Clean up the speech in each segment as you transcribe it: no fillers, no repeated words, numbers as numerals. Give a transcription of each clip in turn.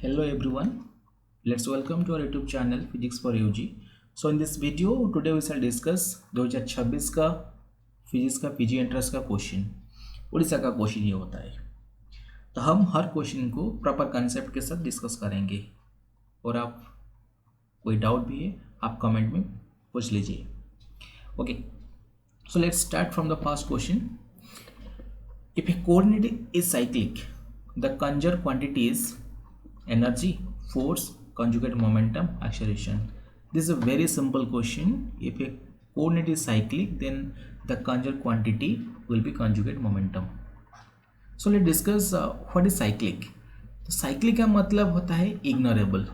Hello everyone, let's welcome to our YouTube channel Physics for UG. So in this video today we shall discuss 2026 का physics का PG entrance का question. Orissa का question ये होता है, तो हम हर क्वेश्चन को प्रॉपर कंसेप्ट के साथ डिस्कस करेंगे और आप कोई डाउट भी है आप कमेंट में पूछ लीजिए। Okay, so let's start from the first question. If a coordinate is cyclic, the conjugate quantity is energy, force, conjugate momentum, acceleration. This is a very simple question. If a coordinate is cyclic, then the conjugate quantity will be conjugate momentum. So let's discuss what is cyclic. तो cyclic का मतलब होता है ignorable.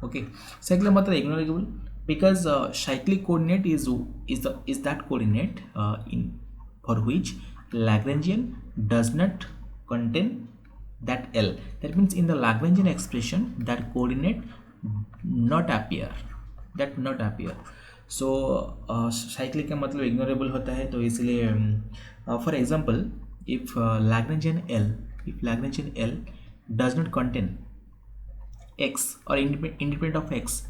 Okay, cyclic का मतलब ignorable because cyclic coordinate is that coordinate in for which Lagrangian does not contain that L. That means in the Lagrangian expression that coordinate not appear. So cyclic का मतलब ignorable होता है, तो इसलिए for example if Lagrangian L does not contain x or independent of x,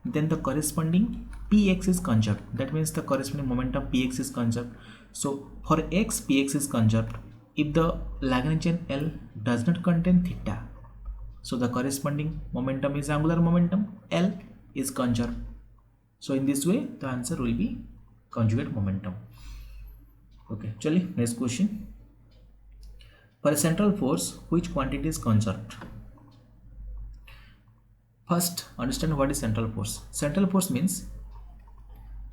then the corresponding px is conserved. That means the corresponding momentum px is conserved. So for x, px is conserved. If the Lagrangian L does not contain theta, so the corresponding momentum is angular momentum, L is conserved. So in this way the answer will be conjugate momentum. Okay, chaliye next question. For a central force, which quantity is conserved? First, understand what is central force. Central force means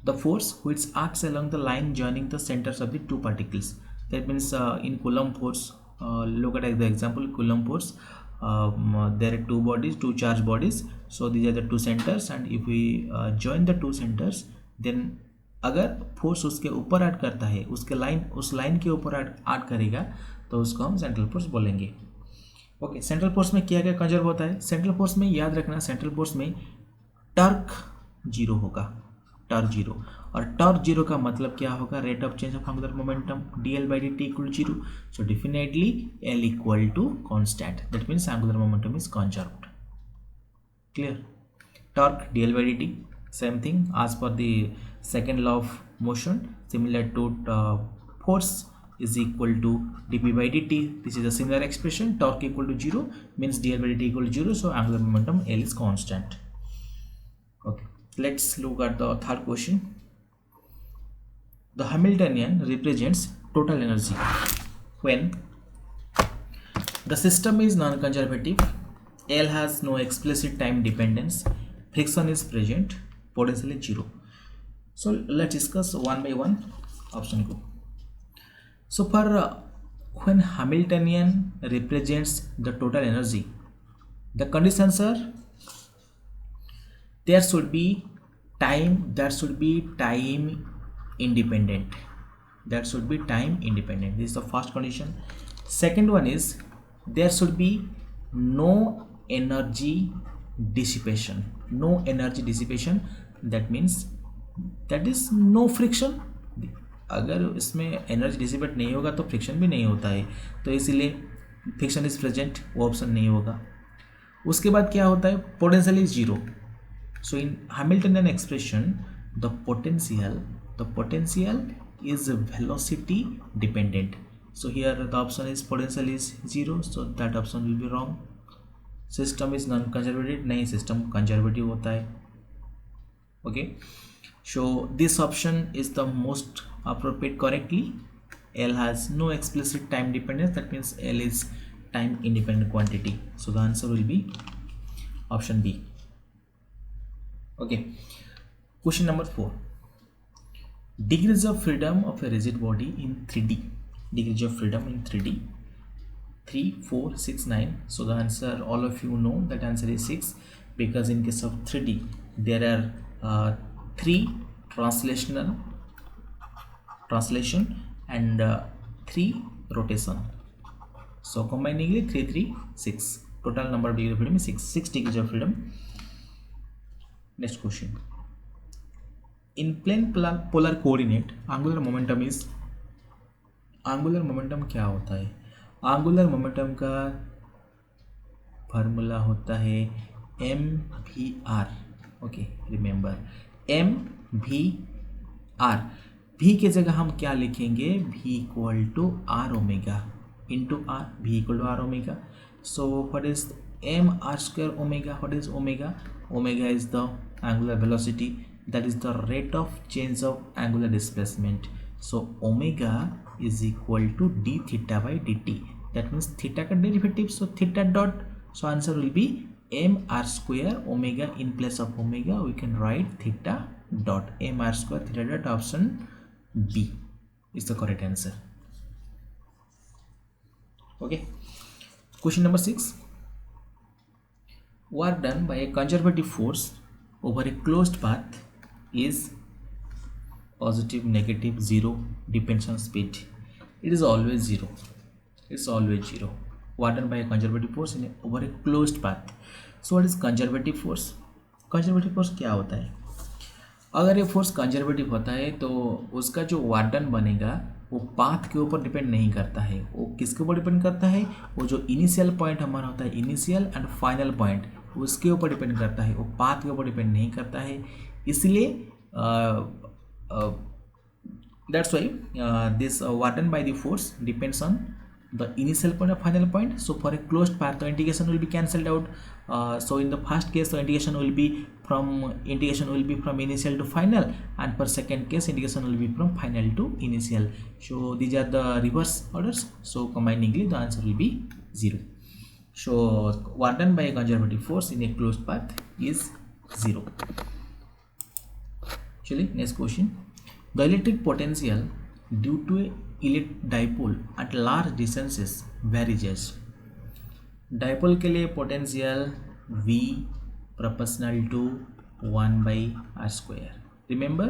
the force which acts along the line joining the centers of the two particles. That means in Coulomb force, look at the example Coulomb force. There are two charged bodies. So these are the two centers, and if we join the two centers, then अगर force उसके ऊपर add करता है, उस line के ऊपर add करेगा, तो उसको हम सेंट्रल फोर्स बोलेंगे। ओके, सेंट्रल फोर्स में क्या क्या कंजर्व होता है? सेंट्रल फोर्स में याद रखना, सेंट्रल फोर्स में टॉर्क जीरो होगा, टॉर्क जीरो। और टॉर्क जीरो का मतलब क्या होगा? Rate of change of angular momentum dl/dt equal to zero. So definitely L equal to constant, that means angular momentum is conserved. Clear? Torque dl/dt, same thing as per the second law of motion, similar to force is equal to dp/dt. This is a similar expression. Torque equal to 0 means dl/dt equal to 0, so angular momentum L is constant. Okay, let's look at the third question. The Hamiltonian represents total energy when the system is non-conservative, L has no explicit time dependence, friction is present, potential is 0. So let's discuss one by one option को. So for when Hamiltonian represents the total energy, the conditions are there should be time independent. This is the first condition. Second one is there should be no energy dissipation. That means that is no friction. अगर इसमें energy dissipate नहीं होगा तो friction भी नहीं होता है, तो इसीलिए फ्रिक्शन इज प्रेजेंट, वो ऑप्शन नहीं होगा। उसके बाद क्या होता है? Potential is zero. So in Hamiltonian expression the potential is velocity dependent. So here the option is potential is zero, so that option will be wrong. System is non conservative, नहीं, system conservative होता है। Okay, so this option is the most appropriate correctly. L has no explicit time dependence, that means L is time independent quantity, so the answer will be option B. Okay, question number 4. Degrees of freedom of a rigid body in 3D. Degrees of freedom in 3D, 3, 4, 6, 9. So the answer, all of you know that answer is 6, because in case of 3D there are 3 translation and 3 rotation. So combiningly 3, 3, 6. Total number of degrees of freedom is 6 degrees of freedom. Next question. In plane polar coordinate, angular momentum is angular momentum क्या होता है? Angular momentum का formula होता है m v r. Okay, remember m v r. V की जगह हम क्या लिखेंगे, v equal to r omega into r, v equal to r omega. So what is m r square omega? What is omega? Omega is the angular velocity, that is the rate of change of angular displacement. So omega is equal to d theta by dt, that means theta का derivative, so theta dot, so answer will be m r square omega. In place of omega we can write theta dot m r square theta dot. Option B is the correct answer. Okay, question number 6. Work done by a conservative force over a closed path is positive, negative, zero, depends on speed. It is always zero. It's always zero. Work done by a conservative force over a closed path. So what is conservative force? Conservative force क्या होता है? अगर ये force conservative होता है तो उसका जो वार्डन बनेगा वो पाथ के ऊपर डिपेंड नहीं करता है, वो किसके ऊपर डिपेंड करता है? वो जो इनिशियल पॉइंट हमारा होता है, इनिशियल एंड फाइनल पॉइंट, उसके ऊपर डिपेंड करता है, वो पाथ के ऊपर डिपेंड नहीं करता है। इसलिए that's why this warden by the force depends on the initial point or final point. So for a closed path the integration will be cancelled out. So in the first case the integration will be from initial to final, and for second case integration will be from final to initial. So these are the reverse orders, so combiningly the answer will be 0. So work done by a conservative force in a closed path is 0. Actually, next question. The electric potential due to a dipole at large distances varies as. Dipole के लिए potential V proportional to 1 by r square. Remember,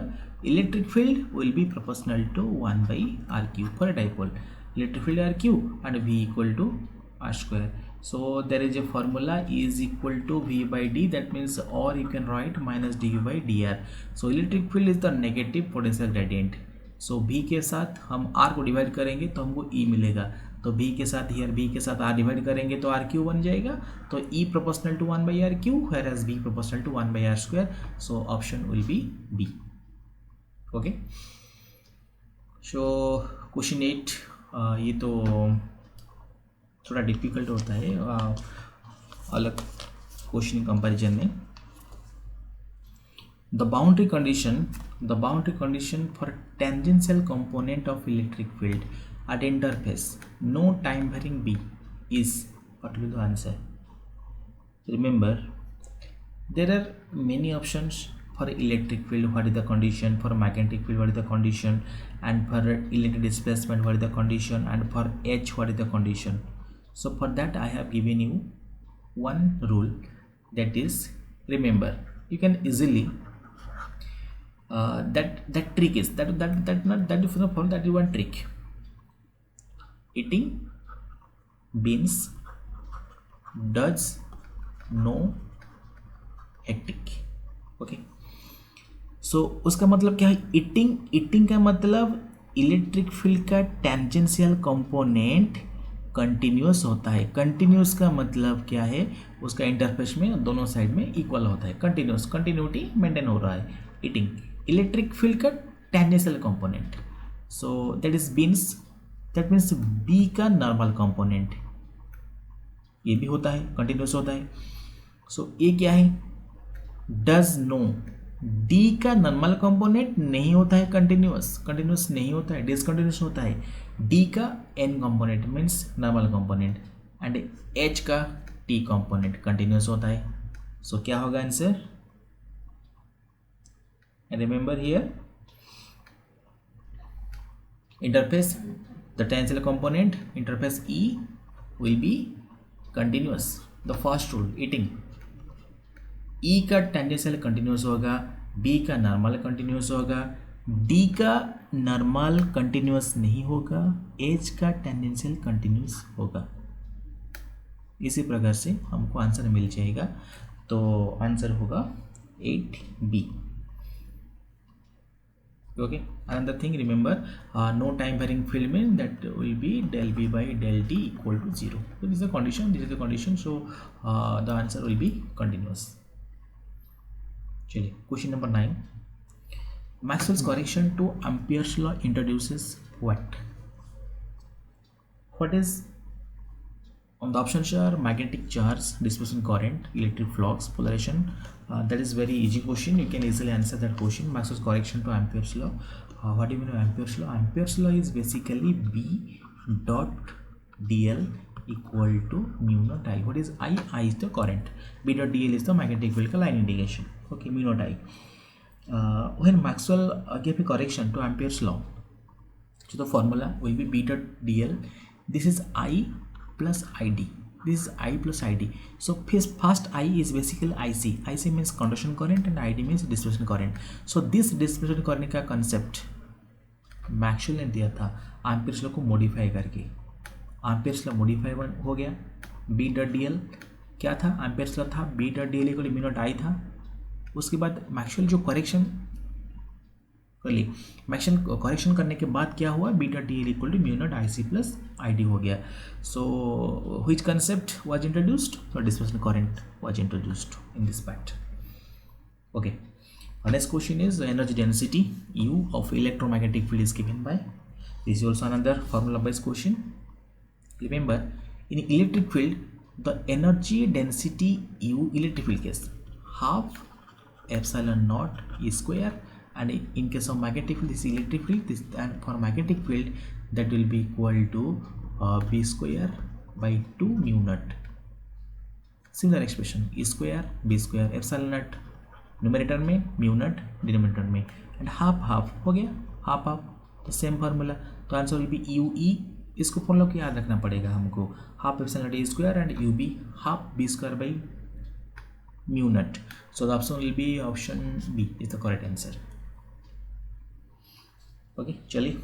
electric field will be proportional to 1 by r cube for a dipole. Electric field r cube and V equal to r square. So there is a formula E is equal to V by D, that means, or you can write minus dV by dr. So electric field is the negative potential gradient. So B के साथ हम R को divide करेंगे तो हमको E मिलेगा, तो B के साथ हियर B के साथ R डिवाइड करेंगे तो R क्यू बन जाएगा, तो E proportional to 1 by r cube, whereas B proportional to 1 by r square. So option will be B. Okay, so question 8 ये तो थोड़ा डिफिकल्ट होता है अलग क्वेश्चन कंपैरिजन में. The boundary condition for tangential component of electric field at interface no time varying B is, what will be the answer? Remember, there are many options. For electric field what is the condition, for magnetic field what is the condition, and for electric displacement what is the condition, and for H what is the condition. So for that I have given you one rule, that is, remember, you can easily that trick is that is one trick. Eating beans does no hectic. Okay, so उसका मतलब क्या है? ईटिंग का मतलब electric field का tangential component continuous होता है. कंटिन्यूस का मतलब क्या है? उसका इंटरफेस में दोनों साइड में इक्वल होता है, कंटिन्यूटी मेंटेन हो रहा है. ईटिंग इलेक्ट्रिक फील्ड का tangential component, so that is beans, that means B का नॉर्मल कंपोनेंट ये भी होता है, कंटिन्यूस होता है. सो ये क्या है? Does no. डी का नॉर्मल कंपोनेंट नहीं होता है कंटिन्यूस नहीं होता है, डिसकंटिन्यूस होता है. डी का N component means normal component, and H का टी कंपोनेंट कंटिन्यूस होता है. सो क्या होगा answer? And remember here, interface, the tangential component interface E will be continuous. The first rule, eating, E का tangential continuous होगा, B का normal continuous होगा, D का normal continuous नहीं होगा, H का tangential continuous होगा. इसी प्रकार से हमको आंसर मिल जाएगा. तो आंसर होगा 8B. Okay, another thing, remember, no time varying field means that will be del b by del t equal to 0. So this is the condition, this is the condition, so the answer will be continuous. Chलिए, question number 9. Maxwell's correction to Ampere's law introduces what? What is on the options are magnetic charge, displacement current, electric flux, polarization. That is very easy question, you can easily answer that question. Maxwell's correction to Ampere's law. What do you mean by Ampere's law? Ampere's law is basically B dot dl equal to mu naught I. What is I? I is the current, B dot dl is the magnetic field line indication. Okay, mu naught I. When Maxwell gave a correction to Ampere's law, so the formula will be B dot dl. This is I plus id, this is I plus id. So first I is basically IC means conduction current and id means displacement current. So this displacement current का concept Maxwell ने दिया था Ampere's law को modify करके. Ampere's law modify हो गया. B dot D l क्या था? एम्पीयर्स लॉ था b dot D L equal to mu naught I था. उसके बाद मैक्सवेल जो करेक्शन करेक्शन करने के बाद क्या हुआ? B dot D L equal to mu naught I C plus I D हो गया. So which concept was introduced? Displacement current was introduced in this part. Okay, next question is energy density U of electromagnetic field is given by. This is also another formula based question. Remember, in electric field the energy density U electric field case half epsilon naught E square, and in case of magnetic field this electric field, this, and for magnetic field that will be equal to B square by 2 mu naught. Similar expression E square B square epsilon naught numerator में, mu naught denominator में, and half half हो गया, half half तो same formula. तो answer will be u e. इसको फॉलो को याद रखना पड़ेगा हमको. Half epsilon naught a square and u b half b square by mu naught. So the option will be option b is the correct answer. Okay, चलिए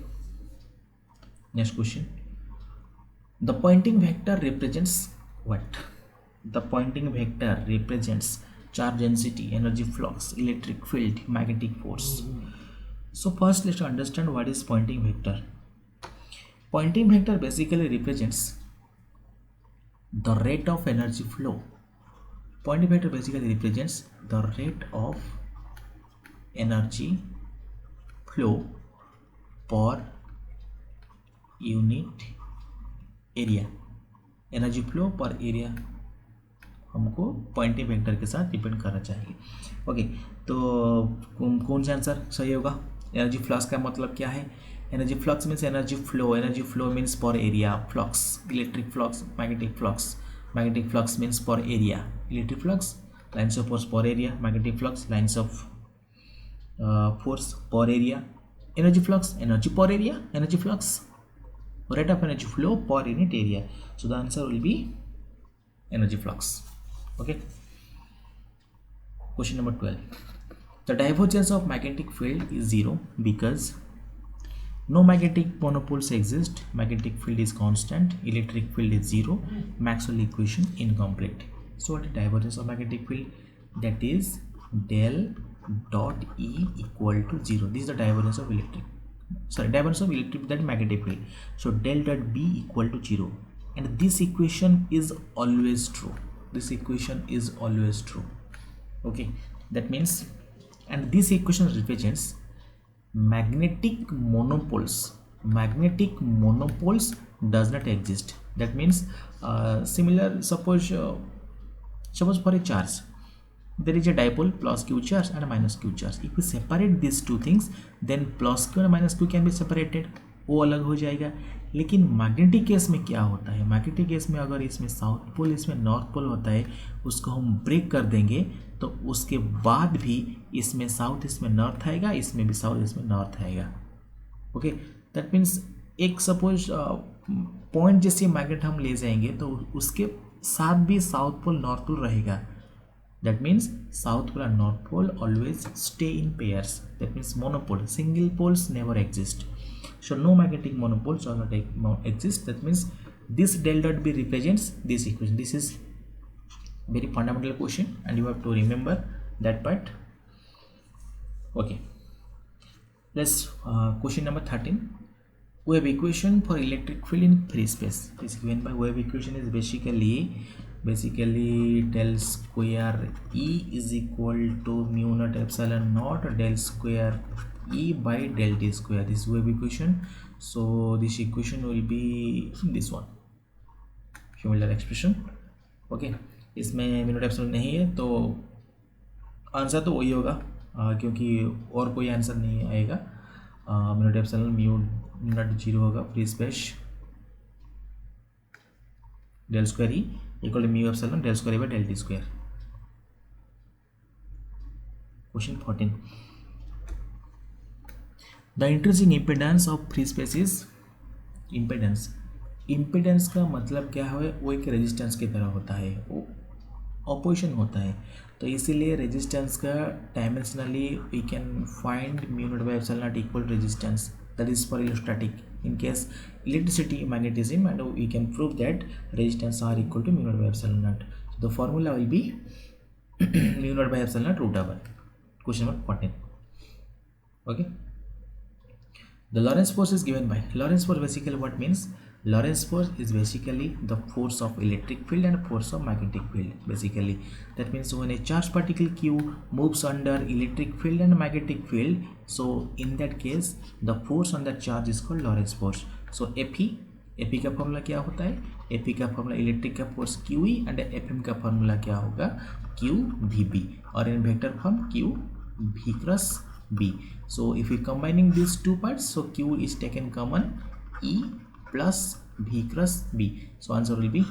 next question. The Poynting vector represents what? The Poynting vector represents charge density, energy flux, electric field, magnetic force. So first let's understand what is Poynting vector. Poynting vector basically represents the rate of energy flow. Poynting vector basically represents the rate of energy flow per unit area. Energy flow per area हमको Poynting vector के साथ depend करना चाहिए. Okay, तो कौन सा answer सही होगा? एनर्जी फ्लक्स का मतलब क्या है? Energy flux means energy flow. Energy flow means per area. Flux, electric flux, magnetic flux. Magnetic flux means per area. Electric flux lines of force per area. Magnetic flux lines of force per area. Energy flux energy per area. Energy flux rate of energy flow per unit area. So the answer will be energy flux. Okay, question number 12. The divergence of magnetic field is 0 because no magnetic monopoles exist. Magnetic field is constant. Electric field is 0. Maxwell equation incomplete. So what is divergence of magnetic field? That is del dot E equal to 0. This is the divergence of divergence of electric, that magnetic field. So del dot B equal to 0, and this equation is always true. This equation is always true. Okay, that means, and this equation represents magnetic monopoles. Magnetic monopoles does not exist. That means similar, suppose for a charge there is a dipole plus q charge and a minus q charge. If we separate these two things, then plus q and minus q can be separated. वो अलग हो जाएगा. लेकिन magnetic case में क्या होता है? Magnetic case में अगर इसमें साउथ पोल इसमें नॉर्थ पोल होता है, उसको हम ब्रेक कर देंगे तो उसके बाद भी इसमें साउथ इसमें नॉर्थ आएगा, इसमें भी साउथ इसमें नॉर्थ आएगा. ओके, दैट मीन्स एक सपोज पॉइंट जैसे मैग्नेट हम ले जाएंगे तो उसके साथ भी साउथ पोल नॉर्थ पोल रहेगा. That means south pole and north pole always stay in pairs. That means monopole, single poles never exist. So no magnetic monopoles do not exist. That means this del dot B represents this equation. This is very fundamental question and you have to remember that part. Okay, Let's question number 13. Wave equation for electric field in free space is given by wave equation is basically del square E is equal to mu naught epsilon naught del square E by del t square. This wave equation. So this equation will be this one, similar expression. Okay, इसमें mu naught epsilon नहीं है तो answer तो वही होगा, क्योंकि और कोई आंसर नहीं आएगा. Mu naught epsilon mu naught zero होगा. Free space del square e equal to mu epsilon del square by del t square. Question 14. The increasing impedance of free space is impedance. Impedance का मतलब क्या है? वो एक resistance की तरह होता है, वो ऑपोजिशन होता है. तो इसीलिए रेजिस्टेंस का dimensionally we can find mu naught by epsilon naught equal resistance. That is for electrostatic. In case electricity magnetism and we can prove that resistance are equal to mu naught by epsilon naught. The formula will be mu naught by epsilon naught root over. Question number 14. Okay, the Lorentz force is given by Lorentz force. Basically what means? Lorentz force is basically the force of electric field and force of magnetic field. Basically that means when a charged particle q moves under electric field and magnetic field, so in that case the force on that charge is called Lorentz force. So Fe का formula क्या होता है? Fe का formula electric का force QE and Fm का formula क्या होगा? QVB, और इन vector form QV cross B. So if we combining these two parts, so Q is taken common, E plus V cross B. So answer will be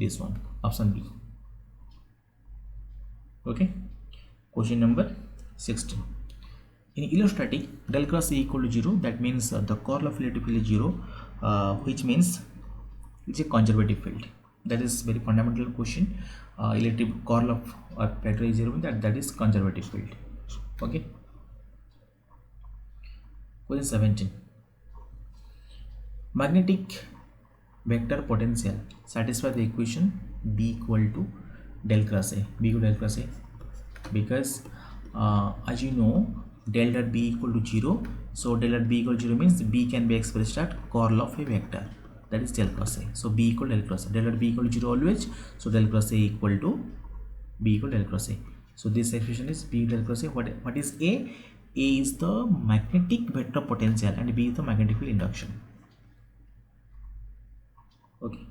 this one, option B. Okay. Question number 16. In electrostatic, del cross E equal to 0. That means the curl of electric field is 0, which means it's a conservative field. That is very fundamental question. Electric curl of vector is 0, that is conservative field. Okay. Question 17. Magnetic vector potential satisfy the equation B equal to del cross A. B equal to del cross A because as you know del dot B equal to 0. So del dot B equal to 0 means B can be expressed at curl of a vector, that is del cross A. So B equal to del cross A. Del dot B equal to 0 always. So del cross A equal to B equal to del cross A. So this expression is B del cross A. What is A? A is the magnetic vector potential and B is the magnetic field induction. Okay.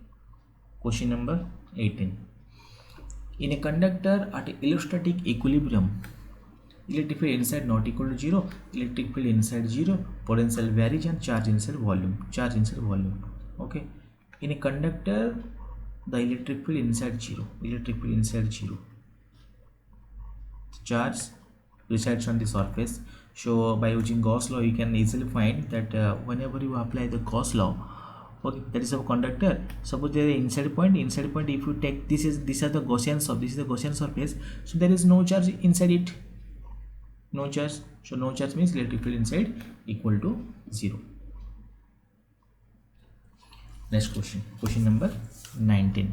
Question number 18. In a conductor at electrostatic equilibrium, electric field inside not equal to 0, electric field inside 0, potential varies and charge inside volume. Okay. In a conductor, the electric field inside 0, charge resides on the surface. So by using Gauss law you can easily find that whenever you apply the Gauss law, okay, that is a conductor. Suppose there is inside point, if you take this is the Gaussian surface, so there is no charge inside it, no charge. So no charge means electric field inside equal to 0. Next question number 19.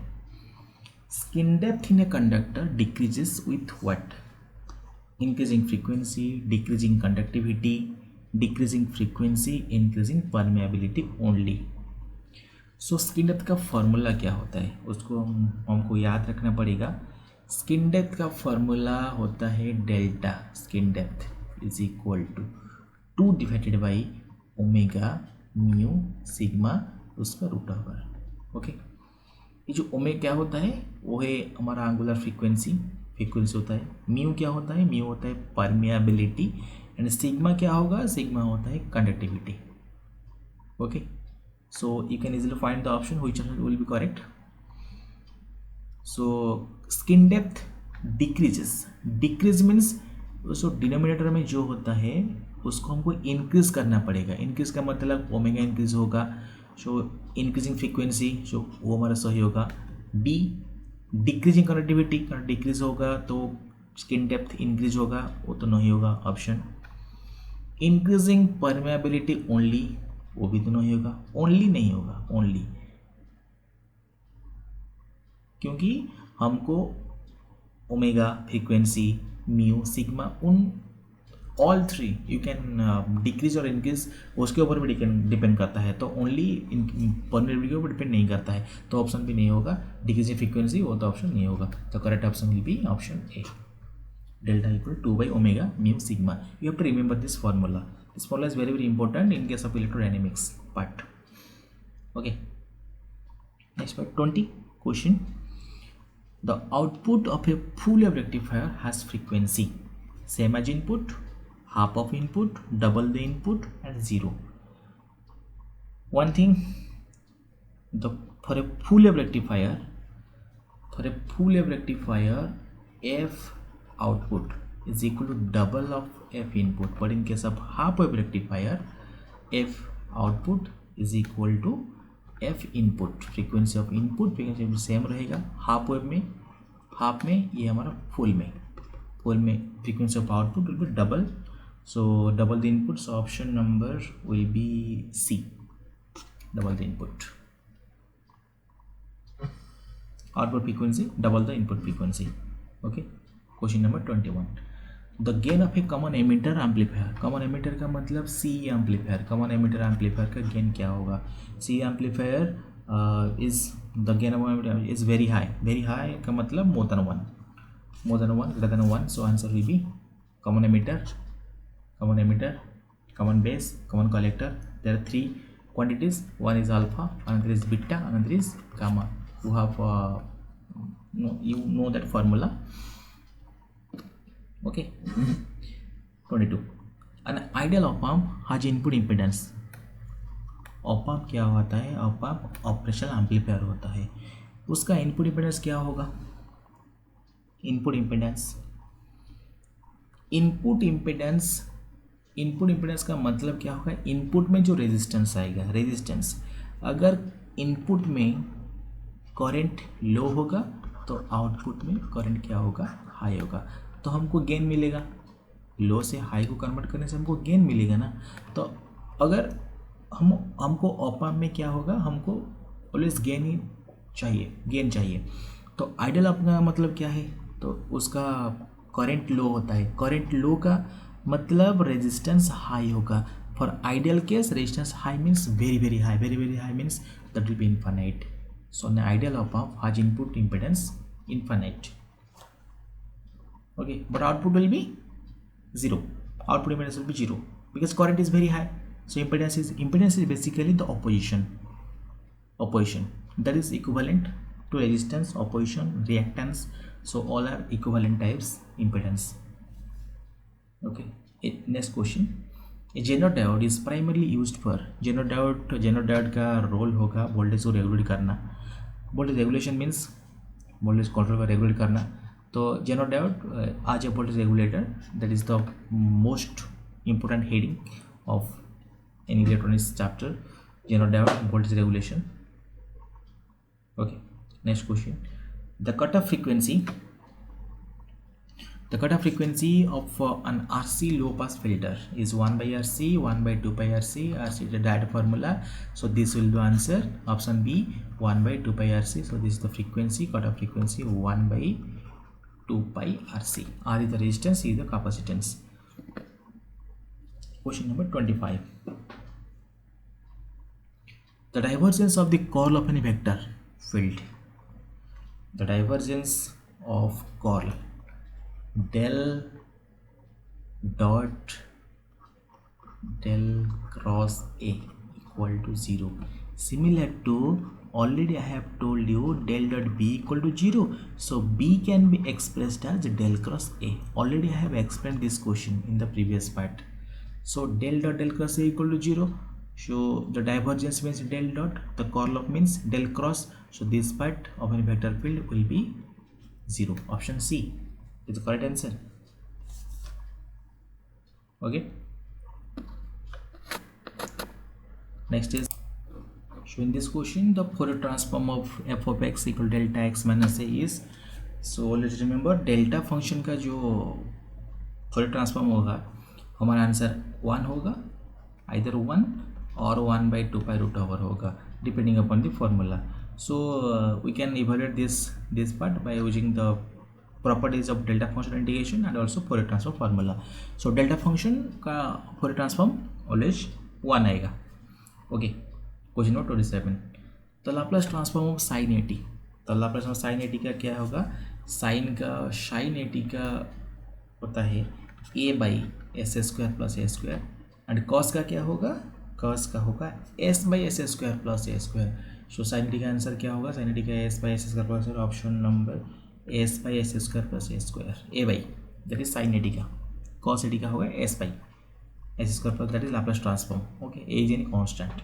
Skin depth in a conductor decreases with what? Increasing frequency, decreasing conductivity, decreasing frequency, increasing permeability only. So skin depth का formula क्या होता है उसको हमको याद रखना पड़ेगा. Skin depth का फॉर्मूला होता है delta skin depth is equal to 2 divided by omega mu sigma उसका रूट ओवर. ओके, ये जो ओमेगा क्या होता है वो है हमारा एंगुलर फ्रीक्वेंसी होता है. म्यू क्या होता है? म्यू होता है परमिएबिलिटी एंड सिग्मा क्या होगा? सिग्मा होता है conductivity. Okay, so you can easily find the option which will be correct. So skin depth decrease means so denominator में जो होता है उसको हमको इंक्रीज करना पड़ेगा. इंक्रीज का मतलब ओमेगा इंक्रीज होगा. सो इंक्रीजिंग फ्रीक्वेंसी सो वो हमारा सही होगा. डी डिक्रीजिंग कनेक्टिविटी डिक्रीज होगा तो स्किन डेप्थ इंक्रीज होगा, वो तो नहीं होगा ऑप्शन. इंक्रीजिंग परमेबिलिटी ओनली, वो भी तो नहीं होगा. ओनली नहीं होगा, ओनली, क्योंकि हमको ओमेगा फ्रीक्वेंसी म्यू सिग्मा उन all three you can decrease और इंक्रीज, उसके ऊपर भी डिपेंड करता है, तो ओनली परमिटिविटी के ऊपर डिपेंड नहीं करता है, तो ऑप्शन भी नहीं होगा। डिक्रीजिंग फ्रीक्वेंसी वो तो ऑप्शन नहीं होगा, तो correct option will be option A, delta equal to 2 by omega mu sigma. You have to remember this formula. This formula is very very important in case of electrodynamics part. Okay, next part 20 question. The output of a full wave rectifier has frequency same as input, half of input, double the input, and zero. One thing, the for a full wave rectifier, f output is equal to double of f input, but in case of half wave rectifier f output is equal to f input. Frequency of input frequency same रहेगा half wave में, half में, ये हमारा full में frequency of output will be double, so double the input, so option number will be C, double the input output frequency double the input frequency. Okay, question number 21. The gain of a common emitter amplifier, common emitter का मतलब C amplifier, common emitter amplifier का gain क्या होगा? C amplifier is the gain of is very high का मतलब more than one, greater than one, so answer will be common emitter, common base, common collector. There are three quantities, one is alpha, another is beta, another is gamma. You have you know that formula. Okay. 22. An ideal op amp has input impedance. op amp क्या होता है? op amp operational amplifier होता है, उसका input impedance क्या होगा? Input impedance का मतलब क्या होगा? इनपुट में जो रेजिस्टेंस आएगा, रेजिस्टेंस, अगर इनपुट में करंट लो होगा तो आउटपुट में करंट क्या होगा? हाई होगा, तो हमको गेन मिलेगा, लो से हाई को कन्वर्ट करने से हमको गेन मिलेगा ना. तो अगर हमको ऑप एम्प में क्या होगा? हमको ऑलवेज गेन चाहिए. तो आइडियल ऑप का मतलब क्या है? तो उसका करंट लो होता है, करंट लो का मतलब रेजिस्टेंस हाई होगा. For ideal case resistance high means very high means that will be infinite. So an ideal op amp has input impedance infinite. Okay, but output will be zero. Output impedance will be zero because current is very high. So impedance is basically the opposition that is equivalent to resistance, opposition, reactance. So all are equivalent types impedance. Okay, next question. A Zener diode is primarily used for, Zener diode का role होगा voltage को regulate करना. Voltage regulation means voltage control का regulate करना. तो Zener diode as a voltage regulator, that is the most important heading of any electronics chapter, Zener diode voltage regulation. Okay, next question. The cut off frequency of an RC low pass filter is 1 by RC, 1 by 2 pi RC. RC is the diode formula, so this will be answer option B, 1 by 2 pi RC. So this is the frequency, cut off frequency 1 by 2 pi RC. R is the resistance, C is the capacitance. Question number 25. The divergence of the curl of any vector field, the divergence of curl del cross A equal to 0. Similar to already I have told you del dot B equal to 0. So B can be expressed as del cross A. Already I have explained this question in the previous part. So del cross A equal to 0. So the divergence means del dot, the curl of means del cross. So this part of any vector field will be 0. Option C is the correct answer. Okay, next is, so in this question the Fourier transform of f of x equal delta x minus a is, so let's remember delta function का जो Fourier transform होगा हमारा answer 1 होगा, either 1 or 1 by 2 pi root over होगा depending upon the formula. So we can evaluate this part by using the properties of delta function integration and also Fourier transform formula. So delta function का Fourier transform always 1 आएगा. Okay, question number 27. The Laplace transform of sine 80. तो Laplace transform sign 80 का क्या होगा? Sign 80 का होता है a by S square plus A square and cos का क्या होगा? कॉस का होगा s by S square plus A square. So sine 80 का आंसर क्या होगा? साइन 80 का s by S square plus option number s by S square plus A square. A by that is sine 80 का, cos 80 का होगा s by S square plus that is Laplace transform. Okay, A is any constant.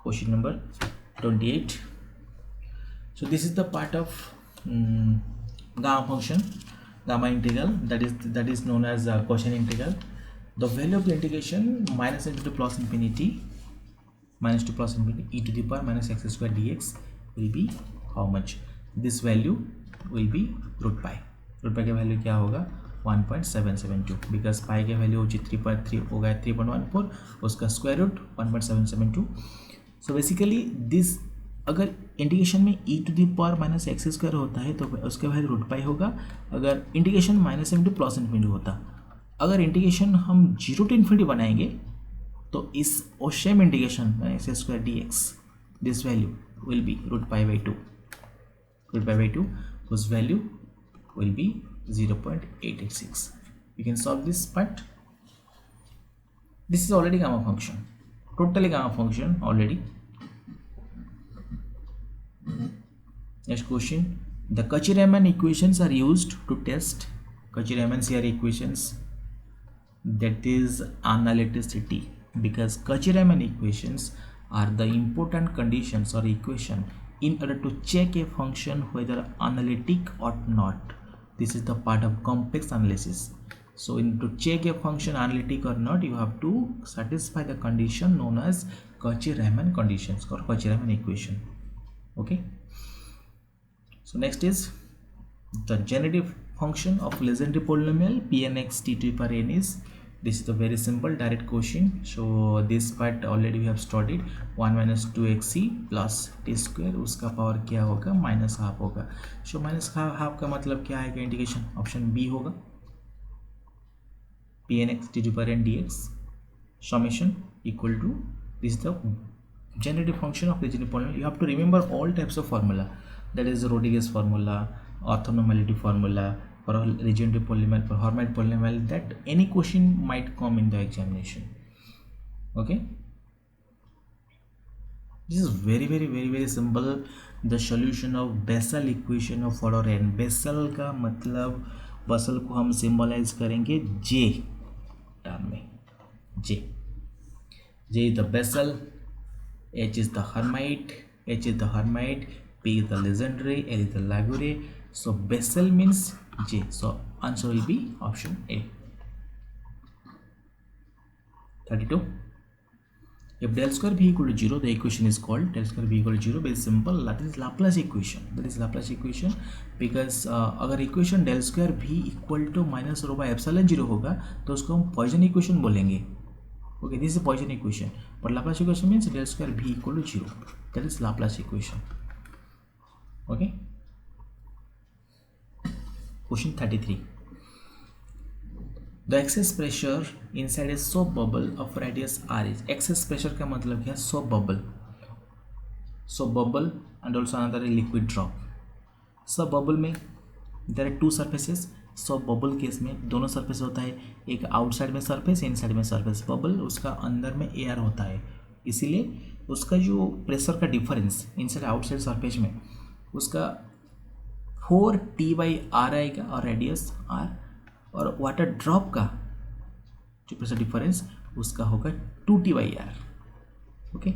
Question number 28. So this is the part of gamma function, gamma integral, that is known as quotient integral. The value of the integration minus into the plus infinity e to the power minus x square dx will be how much? This value will be root pi. root pi का value क्या होगा? 1.772 because pi के value 3.3 होगा 3.14, उसका square root 1.772. So basically this अगर integration में e to the power minus x square होता है तो उसके वैल्यू रूट पाई होगा. अगर integration minus into plus infinity होता, अगर इंटीग्रेशन हम 0 टू इन्फिनिटी बनाएंगे तो इस और same integration x square d x this value will be root pi by two उस value will be 0.886. You can solve this part. This is already gamma function, totally gamma function already. Next question. The Cauchy-Riemann equations are used to test Cauchy-Riemann CR equations, that is analyticity, because Cauchy-Riemann equations are the important conditions or equation in order to check a function whether analytic or not. This is the part of complex analysis. So to check a function analytic or not, you have to satisfy the condition known as Cauchy-Riemann conditions or Cauchy-Riemann equation. Okay. So next is the generative function of Legendre polynomial Pnx t to the power n is. This is the very simple direct question. So this part already we have studied. 1 minus 2xc plus t square, उसका power क्या होगा? Minus half होगा. So minus half का मतलब क्या आएगा? Integration option B होगा. Pnx t to the power n dx summation equal to, this is the generative function of Legendre polynomial. You have to remember all types of formula, that is Rodriguez formula, orthonormality formula for Legendre polynomial, for Hermite polynomial, that any question might come in the examination. Okay, this is very simple. The solution of Bessel equation of order n. Bessel का मतलब Bessel को हम symbolize करेंगे J term में. J is the Bessel, H is the Hermite, P is the Legendre, L is the Lagrange. So Bessel means J. So answer will be option A. 32. If del square b equal to 0, the equation is called del square b equal to 0. Very simple. That is Laplace equation. Because अगर equation del square b equal to minus rho by epsilon 0 होगा तो उसको हम Poisson equation बोलेंगे. Okay, this is Poisson equation. But Laplace equation means del square b equal to 0. That is Laplace equation. Okay. Question 33. The excess pressure inside a soap bubble of radius r is. Excess pressure का मतलब क्या? Soap bubble and also another liquid drop. Soap bubble में there are two surfaces. soap bubble case में दोनों surface होता है, एक outside में surface, inside में surface. bubble उसका अंदर में air होता है, इसीलिए उसका जो प्रेशर का डिफरेंस इनसाइड आउटसाइड सरफेस में उसका 4T/r आएगा और रेडियस r, और वाटर ड्रॉप का जो प्रेशर डिफरेंस उसका होगा 2T/r. ओके,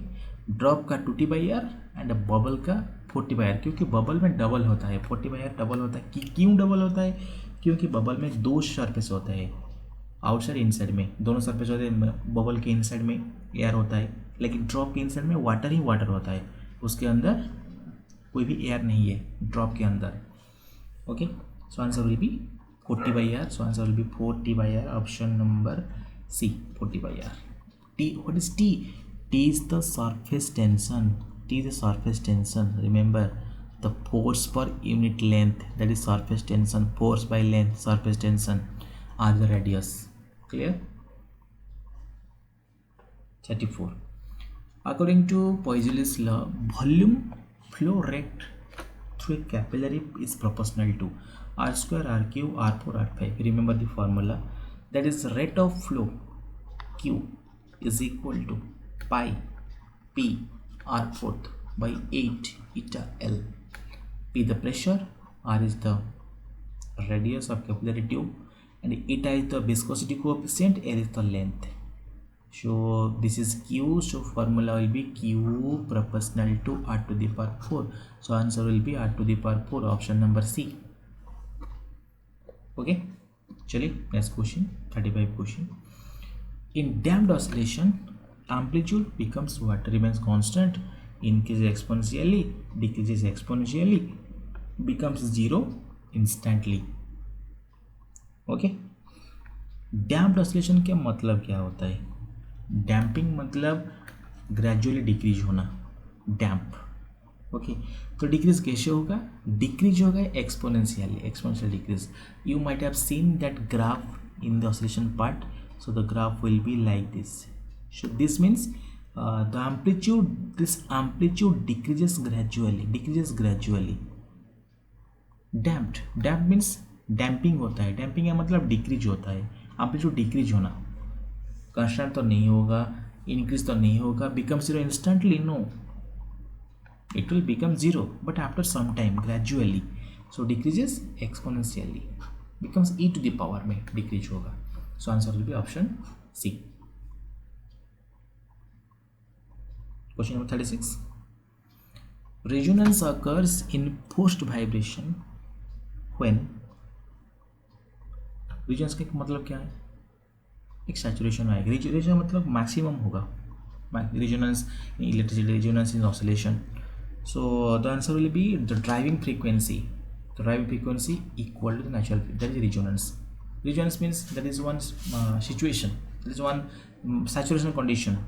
ड्रॉप का 2T/r एंड बबल का 4T/r, क्योंकि बबल में डबल होता है, 4T/r डबल होता है. क्यों डबल होता है? क्योंकि बबल में दो सरफेस होता है, आउटसाइड इनसाइड में दोनों सरफेस होते हैं. बबल के इनसाइड में एयर होता है, लेकिन ड्रॉप के इनसाइड में वाटर ही वाटर होता है, उसके अंदर कोई भी एयर नहीं है ड्रॉप के अंदर. Okay, so answer will be 4T/r. So answer will be 4T/r. Option number C, 4T/r. T, what is T? T is the surface tension. T is the surface tension. Remember, the force per unit length, that is surface tension, force by length, surface tension, are the radius. Clear? 34. According to Poiseuille's law, volume flow rate through a capillary is proportional to r square, r cube, r4, r5. Remember the formula, that is rate of flow q is equal to pi p r4 by 8 eta L. P the pressure, r is the radius of capillary tube, and eta is the viscosity coefficient, L is the length. So this is q, so formula will be q proportional to r to the power 4. So answer will be r to the power 4, option number C. Okay, chaliye next question, 35 question. In damped oscillation, amplitude becomes what? Remains constant, increases exponentially, decreases exponentially, becomes zero instantly. Okay, damped oscillation का मतलब क्या होता है? Damping मतलब gradually decrease होना, डैम्प. Okay, तो decrease कैसे होगा? डिक्रीज होगा exponentially, exponential decrease. You might have seen that graph in the oscillation part, so the graph will be like this. So this means this amplitude decreases gradually. Damped means damping होता है. Damping का मतलब decrease होता है, amplitude decrease होना. Constant तो नहीं होगा, इंक्रीज तो नहीं होगा. Become zero instantly? No, it will become zero, but after some time, gradually. So decreases exponentially, becomes e to the power में डिक्रीज होगा. So answer will be option C. Question number 36. Resonance occurs in post vibration when, resonance का मतलब क्या है? एक saturation आएगा. resonance मतलब maximum होगा. resonance in electricity, resonance in oscillation. So the answer will be the driving frequency. The driving frequency equal to the natural frequency. That is resonance. Resonance means that is one situation, that is one saturation condition.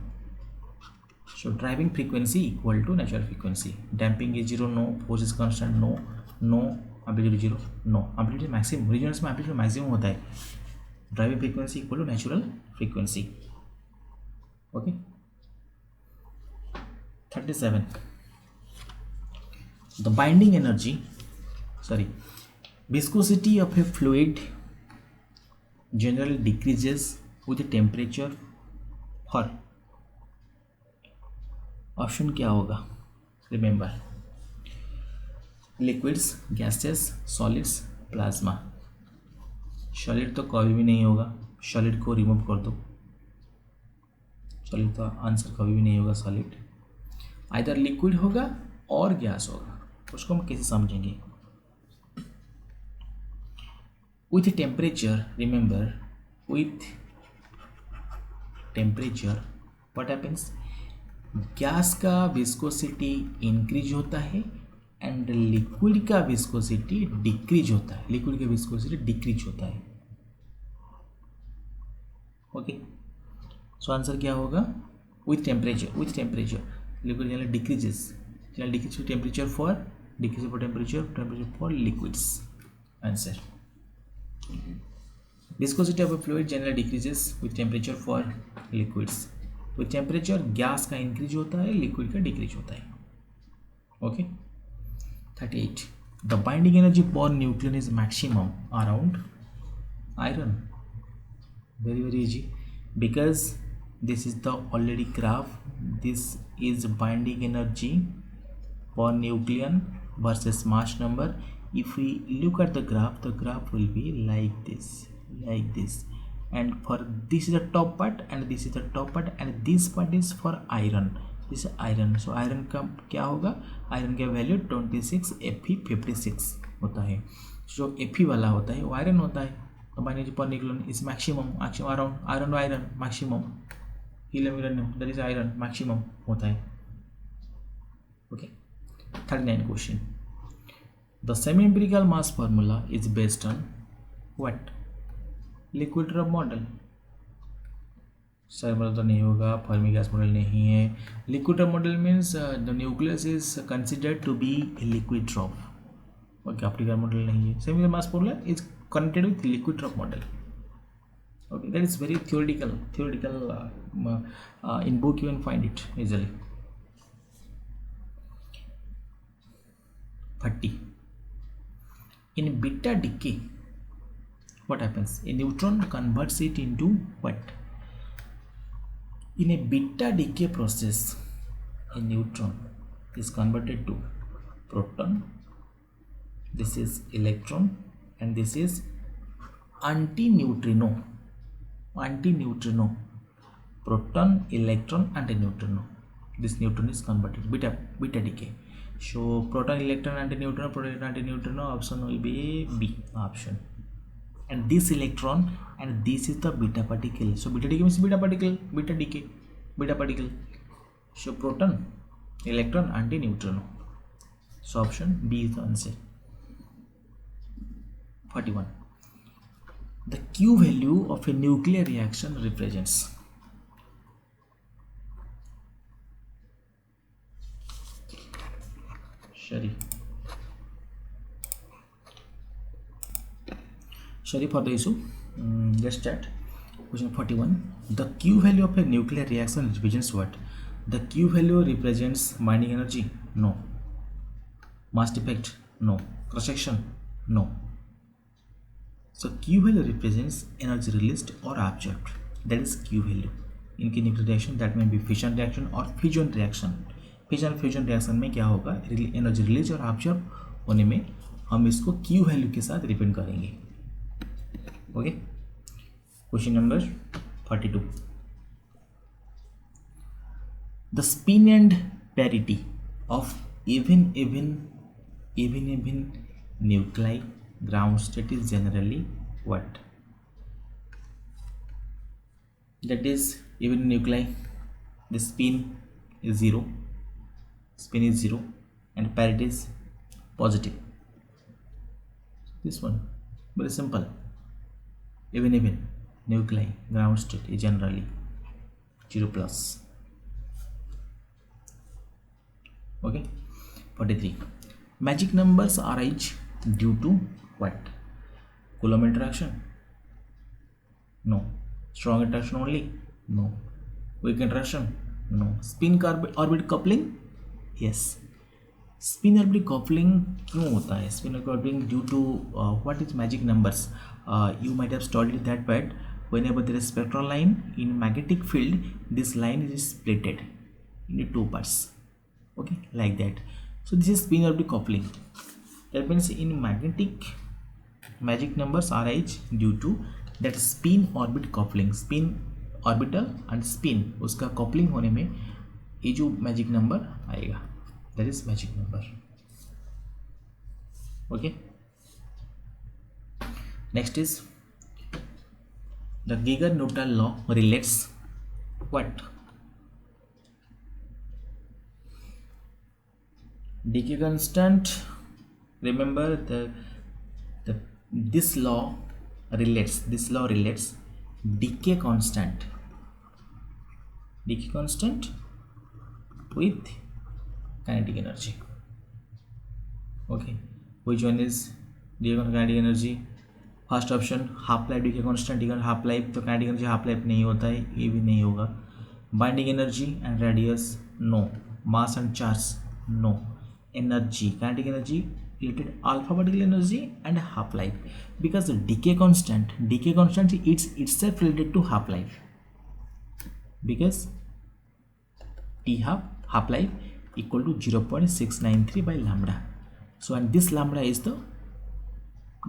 So driving frequency equal to natural frequency. Damping is zero, no. Force is constant, no. No. Amplitude zero, no. Amplitude maximum. Resonance में amplitude maximum होता है. Driving frequency equal to natural frequency. Okay. 37. The binding energy, viscosity of a fluid generally decreases with the temperature for, option क्या होगा? Remember, liquids, gases, solids, plasma. Solid तो कभी भी नहीं होगा, सॉलिड को रिमूव कर दो. सॉलिड तो आंसर कभी भी नहीं होगा. सॉलिड आइदर लिक्विड होगा और गैस होगा. उसको हम कैसे समझेंगे? With temperature, remember, with temperature what happens? Gas का विस्कोसिटी इंक्रीज होता है एंड लिक्विड का विस्कोसिटी डिक्रीज होता है. लिक्विड का विस्कोसिटी डिक्रीज होता है. ओके, सो आंसर क्या होगा? With temperature. Liquid generally decreases temperature for liquids. Answer. Viscosity of a fluid generally decreases with temperature for liquids. With temperature gas का increase होता है, लिक्विड का डिक्रीज होता है. Okay. 38. The binding energy per nucleon is maximum around iron. Very easy, because this is the already graph. This is binding energy per nucleon versus mass number. If we look at the graph will be like this, and for this is the top part and this is the top part, and this part is for iron. This is iron. So iron का क्या होगा? Iron का value 26 Fe56 होता है. जो Fe वाला होता है वो आयरन होता है. तो binding per nucleon is maximum around iron maximum. Helium that is iron maximum होता है. Okay. 39 question. The semi-empirical mass formula is based on what? Liquid rub model. Sir model तो नहीं होगा, फर्मी गैस मॉडल नहीं है। Liquid drop model means the nucleus is considered to be liquid drop. Okay, optical model नहीं है। Semi mass formula is connected with liquid drop model. Okay, that is very theoretical. In book you can find it easily. 30. In beta decay, what happens? A neutron converts it into what? In a beta decay process, a neutron is converted to proton. This is electron, and this is antineutrino. Proton, electron, antineutrino. This neutron is converted beta decay. So proton, electron, antineutrino option will be B option. And this electron and this is the beta particle. So beta decay means beta particle, beta decay, beta particle. So proton, electron, antineutrino. So option B is the answer. 41. The Q value of a nuclear reaction represents. Sorry for the issue. Let's start. Question 41. The Q value of a nuclear reaction represents what? The Q value represents binding energy? No. Mass defect? No. Cross section? No. So Q value represents energy released or absorbed. That is Q value. In nuclear reaction, that may be fission reaction or fusion reaction. Fusion reaction में क्या होगा, energy release और absorb होने में हम इसको Q value के साथ रिप्रेजेंट करेंगे. Okay. Question number 42. The spin and parity of even nuclei ground state is generally what? That is, even nuclei, the spin is zero and parity is positive. This one very simple. Even nuclei ground state is generally 0 plus. Okay. 43. Magic numbers arise due to what? Coulomb interaction? No. Strong interaction only? No. Weak interaction? No. Spin orbit coupling? Yes. Spin orbit coupling क्यों होता है? Spin orbit coupling due to what is magic numbers? You might have studied that, but whenever there is spectral line in magnetic field, this line is splitted into two parts. Okay, like that. So this is spin orbit coupling. That means in magnetic, magic numbers arise due to that spin orbit coupling. Spin orbital and spin उसका coupling होने में ये जो magic number आएगा, that is magic number. Okay. Next is the Geiger-Newton law relates what? Decay constant. Remember this law relates decay constant with kinetic energy. Okay, which one is decay constant, kinetic energy? First option half life decay constant. Half life तो kinetic energy half life नहीं होता है, ये भी नहीं होगा. Binding energy and radius no. Mass and charge no. Energy, kinetic energy related alpha particle energy and half life, because the decay constant it's itself related to half life, because T half life equal to 0.693 by lambda. So and this lambda is the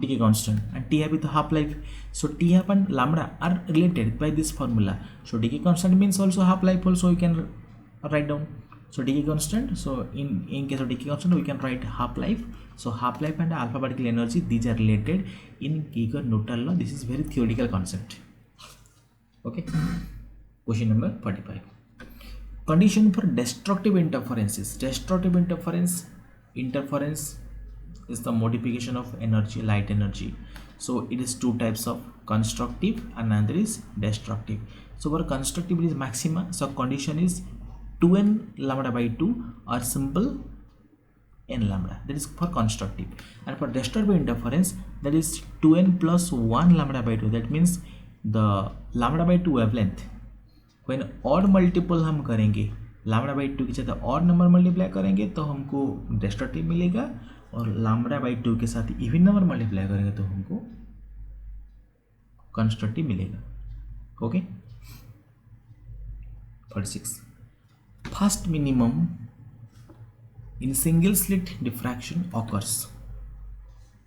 decay constant and T half is the half life. So T half and lambda are related by this formula. So decay constant means also half life also you can write down. So decay constant, so in case of decay constant we can write half life. So half life and alpha particle energy, these are related in Geiger-Newton law. This is very theoretical concept. Okay. Question number 45. Condition for destructive interferences. Destructive interference is the modification of energy, light energy. So it is two types of constructive and another is destructive. So for constructive it is maxima, so condition is 2n lambda by 2 or simple n lambda, that is for constructive. And for destructive interference, that is 2n plus 1 lambda by 2, that means the lambda by 2 wavelength when odd multiple हम करेंगे lambda by 2 के साथ odd number multiply करेंगे तो हमको destructive मिलेगा, और lambda by 2 के साथ इवन नंबर मल्टीप्लाई करेंगे तो हमको कंस्ट्रक्टिव मिलेगा. Okay. 46. First minimum in single slit diffraction occurs.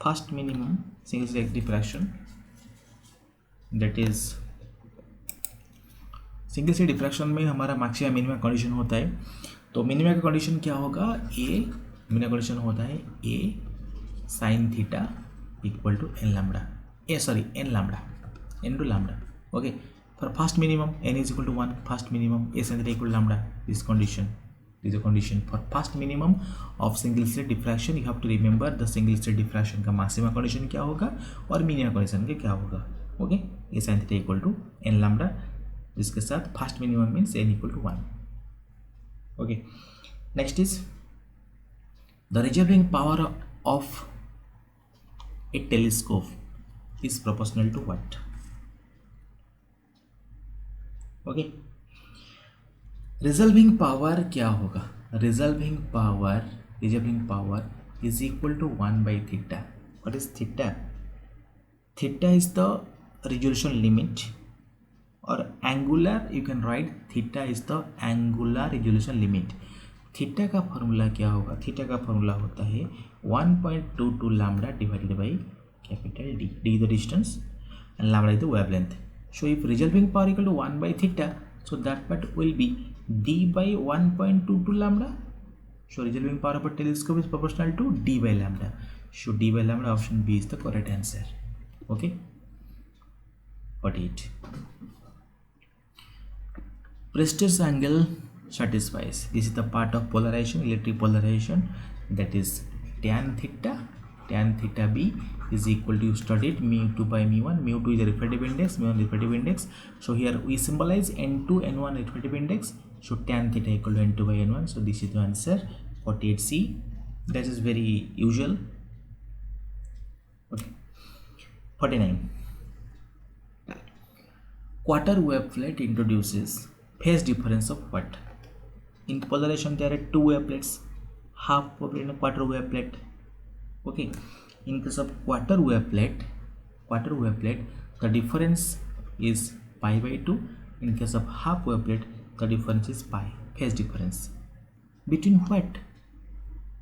First minimum single slit diffraction, that is single slit diffraction में हमारा मैक्सिमा मिनिमा कंडीशन होता है. तो मिनिमा का कंडीशन क्या होगा, ए मिनिमा कंडीशन होता है a sine theta equal to n lambda, n lambda, n two lambda. Okay. For first minimum n is equal to 1, first minimum a sine theta equal to lambda. This condition is a condition for first minimum of single slit diffraction. You have to remember the single slit diffraction का maximum condition क्या होगा और minimum condition के क्या होगा. Okay. a sin theta equal to n lambda, जिसके साथ first minimum means n equal to 1. Okay. Next is the resolving power of a telescope is proportional to what. Okay. Resolving power क्या होगा, resolving power is equal to 1 by theta. What is theta? Theta is the resolution limit, और angular you can write theta is the angular resolution limit. Theta का formula क्या होगा, theta का formula होता है 1.22 lambda divided by capital D. D is the distance and lambda is the wavelength. So if reserving power equal to 1 by theta, so that part will be d by 1.22 lambda. So resolving power of a telescope is proportional to d by lambda. So d by lambda, option B is the correct answer. Okay. 48. Prestige angle satisfies. This is the part of polarization, electric polarization, that is tan theta. Tan theta b is equal to, you studied, mu2 by mu1. mu2 is a refractive index, mu1 refractive index. So here we symbolize n2 n1 refractive index. So tan theta equal to n2 by n1. So this is the answer. 48C. That is very usual. Okay. 49. Quarter wave plate introduces phase difference of what? In polarization there are two wave plates, half wave plate and quarter wave plate. Okay. In case of quarter wave plate, the difference is pi by 2. In case of half wave plate, the difference is pi. Phase difference between what?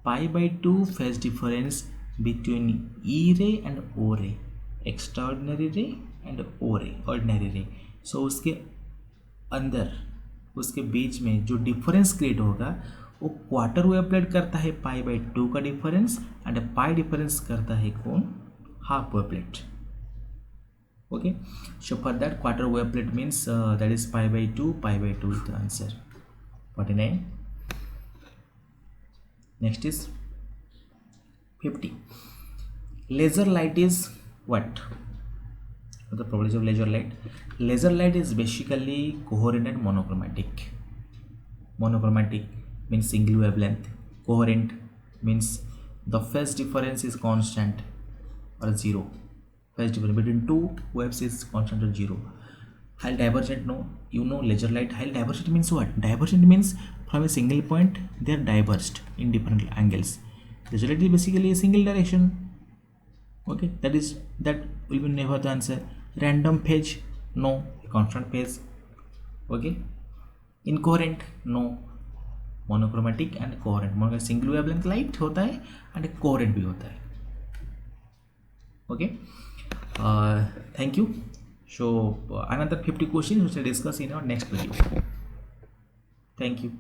Pi by 2 phase difference between E ray and O ray, extraordinary ray and O ray, ordinary ray. So उसके अंदर, उसके बीच में जो difference create होगा वो quarter wave plate करता है पाई by 2 का डिफरेंस, एंड पाई डिफरेंस करता है कौन? Half wave plate. Okay. So for that quarter wave plate means that is pi by 2 is the answer. 49. Next is 50. Laser light is what? The properties of laser light. Laser light is basically coherent and monochromatic. Monochromatic means single wavelength. Coherent means the phase difference is constant or zero. Phase difference between two waves is constant or zero. Highly divergent, no, you know laser light. Highly divergent means what? Divergent means from a single point they are diverged in different angles. Laser light is basically a single direction. Okay, that will be never the answer. Random phase, no. Constant phase. Okay. Incoherent, no. Monochromatic and coherent. Monochromatic single wavelength light होता है and coherent भी होता है. Okay. Thank you. So another 50 questions we will discuss in our next video. Thank you.